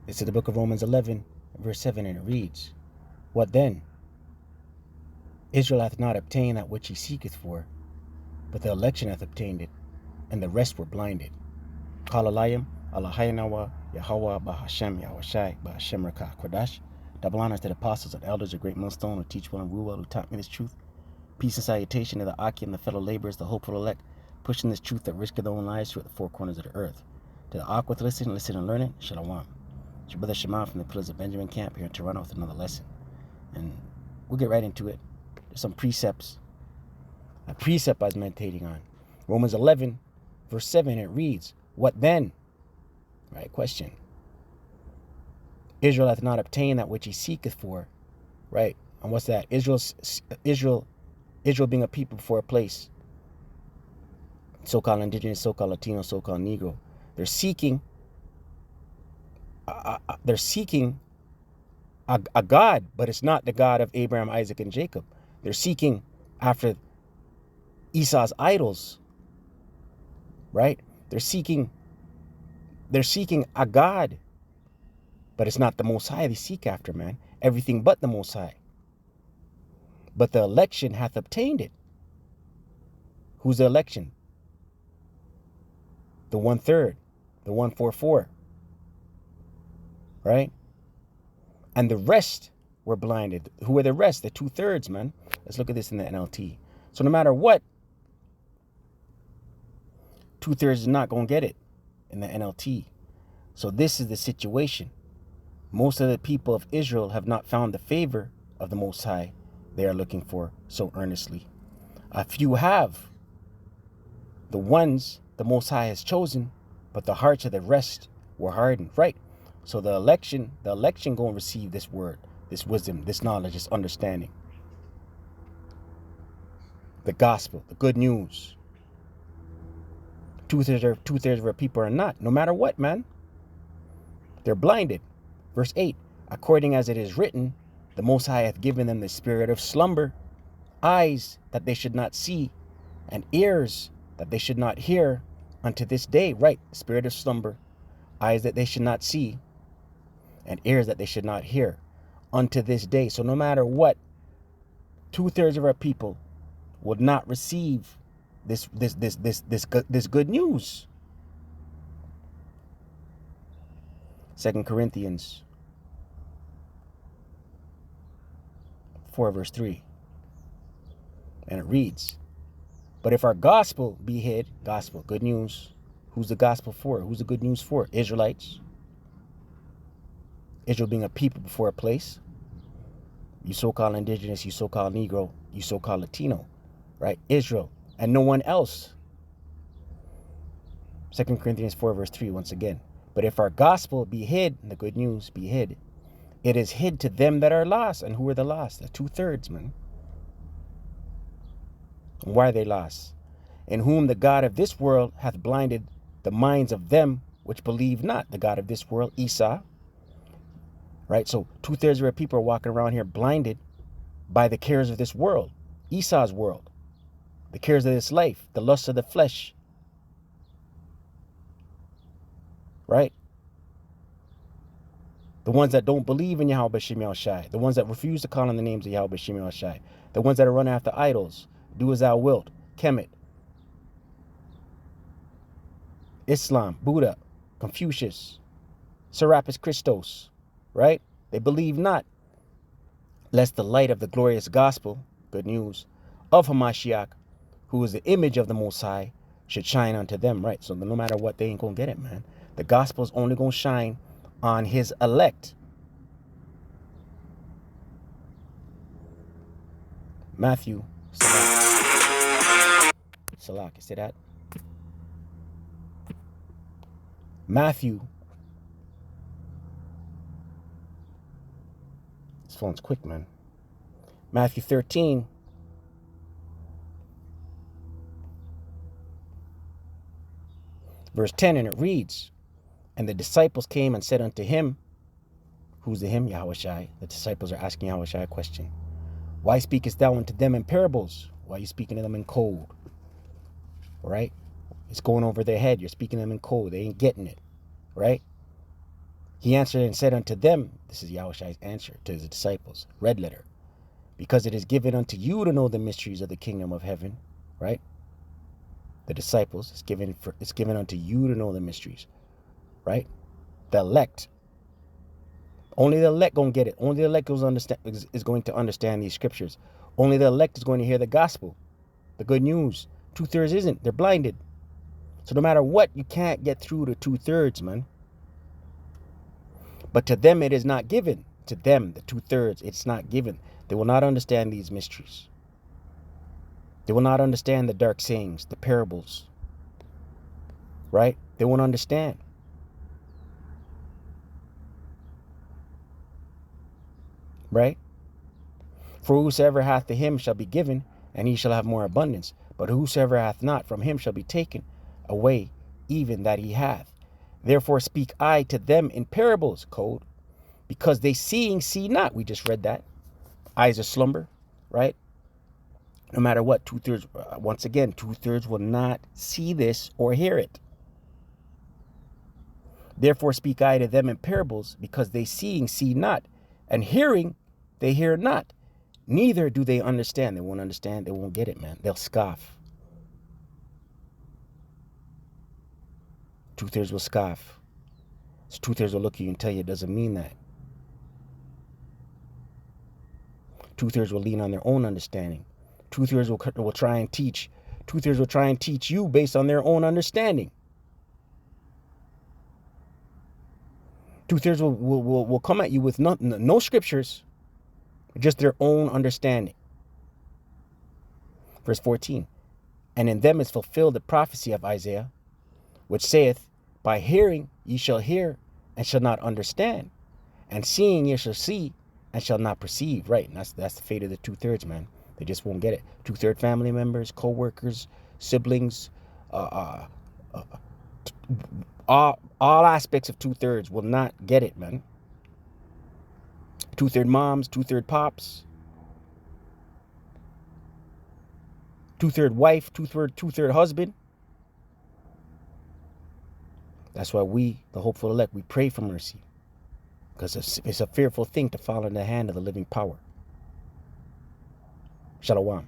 It's in the book of Romans 11, verse 7, and it reads, "What then? Israel hath not obtained that which he seeketh for, but the election hath obtained it, and the rest were blinded. Kalalayim, Allahayanawa, Yahawah, Bahasham, Yahawashi, Bahasham, Qadash. Double honors to the apostles and elders of Great Millstone who teach well and rule well, who taught me this truth. Peace and salutation to the Aki and the fellow laborers, the hopeful elect, pushing this truth at risk of their own lives through the four corners of the earth. To the Aqua, listen and learn it, Shalom. It's your brother Shema from the Pillars of Benjamin Camp here in Toronto with another lesson. And we'll get right into it. There's some precepts. A precept I was meditating on. Romans 11, verse 7, it reads, "What then?" Right, question. Israel hath not obtained that which he seeketh for. Right, and what's that? Israel being a people for a place. So-called indigenous, so-called Latino, so-called Negro. They're seeking a God, but it's not the God of Abraham, Isaac, and Jacob. They're seeking after Esau's idols, right? They're seeking a God, but it's not the Most High they seek after, man. Everything but the Most High. But the election hath obtained it. Who's the election? The 1/3, the 144, right? And the rest were blinded. Who were the rest? The 2/3, man. Let's look at this in the NLT. So no matter what, 2/3 is not going to get it in the NLT. So this is the situation. Most of the people of Israel have not found the favor of the Most High they are looking for so earnestly. A few have. The ones the Most High has chosen, but the hearts of the rest were hardened. Right. So the election going to receive this word, this wisdom, this knowledge, this understanding. The gospel, the good news. Two-thirds of our people are not, no matter what, man. They're blinded. Verse 8, according as it is written, the Most High hath given them the spirit of slumber, eyes that they should not see, and ears that they should not hear unto this day. Right, spirit of slumber, eyes that they should not see, and ears that they should not hear unto this day. So no matter what, 2/3 of our people would not receive this good news. 2 Corinthians 4 verse 3. And it reads, "But if our gospel be hid," gospel, good news. Who's the gospel for? Who's the good news for? Israelites. Israel being a people before a place. You so-called indigenous, you so-called Negro, you so-called Latino, right? Israel and no one else. 2 Corinthians 4 verse 3 once again. "But if our gospel be hid," the good news be hid, "it is hid to them that are lost." And who are the lost? The 2/3, man. And why are they lost? "In whom the God of this world hath blinded the minds of them which believe not." The God of this world, Esau. Right? So 2/3 of our people are walking around here blinded by the cares of this world. Esau's world. The cares of this life. The lusts of the flesh. Right? The ones that don't believe in Yahawashi, the ones that refuse to call on the names of Yahawashi, the ones that are running after idols, do as thou wilt, Kemet, Islam, Buddha, Confucius, Serapis Christos, right? They believe not, lest the light of the glorious gospel, good news, of Hamashiach, who is the image of the Most High, should shine unto them, right? So no matter what, they ain't gonna get it, man. The gospel is only gonna shine on his elect. Matthew, Salak, you see that? Matthew, this phone's quick, man. Matthew 13, verse 10, and it reads, "And the disciples came and said unto him," who's the him? Yahawashi. The disciples are asking Yahawashi a question. "Why speakest thou unto them in parables? Why are you speaking to them in code?" Right? It's going over their head. You're speaking to them in code. They ain't getting it. Right? He answered and said unto them, this is Yahawashi's answer to his disciples, red letter, because it is given unto you to know the mysteries of the kingdom of heaven, right? The disciples, it's given unto you to know the mysteries, right? The elect, only the elect gonna get it. Only the elect is going to understand these scriptures. Only the elect is going to hear the gospel, the good news. 2/3 isn't. They're blinded. So no matter what, you can't get through to 2/3, man. But to them it is not given. To them, the 2/3, it's not given. They will not understand these mysteries. They will not understand the dark sayings, the parables, right? They won't understand. Right? For whosoever hath to him shall be given, and he shall have more abundance. But whosoever hath not, from him shall be taken away even that he hath. Therefore speak I to them in parables, code, because they seeing see not. We just read that. Eyes of slumber, right? No matter what, 2/3, once again, 2/3 will not see this or hear it. Therefore speak I to them in parables, because they seeing see not, and hearing they hear not, neither do they understand. They won't understand. They won't get it, man. They'll scoff. 2/3 will scoff. So 2/3 will look at you and tell you it doesn't mean that. 2/3 will lean on their own understanding. 2/3 will try and teach. 2/3 will try and teach you based on their own understanding. 2/3 will come at you with no scriptures, just their own understanding. Verse 14. And in them is fulfilled the prophecy of Isaiah, which saith, by hearing ye shall hear and shall not understand, and seeing ye shall see and shall not perceive. Right, and that's the fate of the 2/3, man. They just won't get it. 2/3 family members, co-workers, siblings, all aspects of 2/3 will not get it, man. 2/3 moms, 2/3 pops, 2/3 wife, 2/3 husband. That's why we, the hopeful elect, we pray for mercy, because it's a fearful thing to fall in the hand of the living power. Shalom.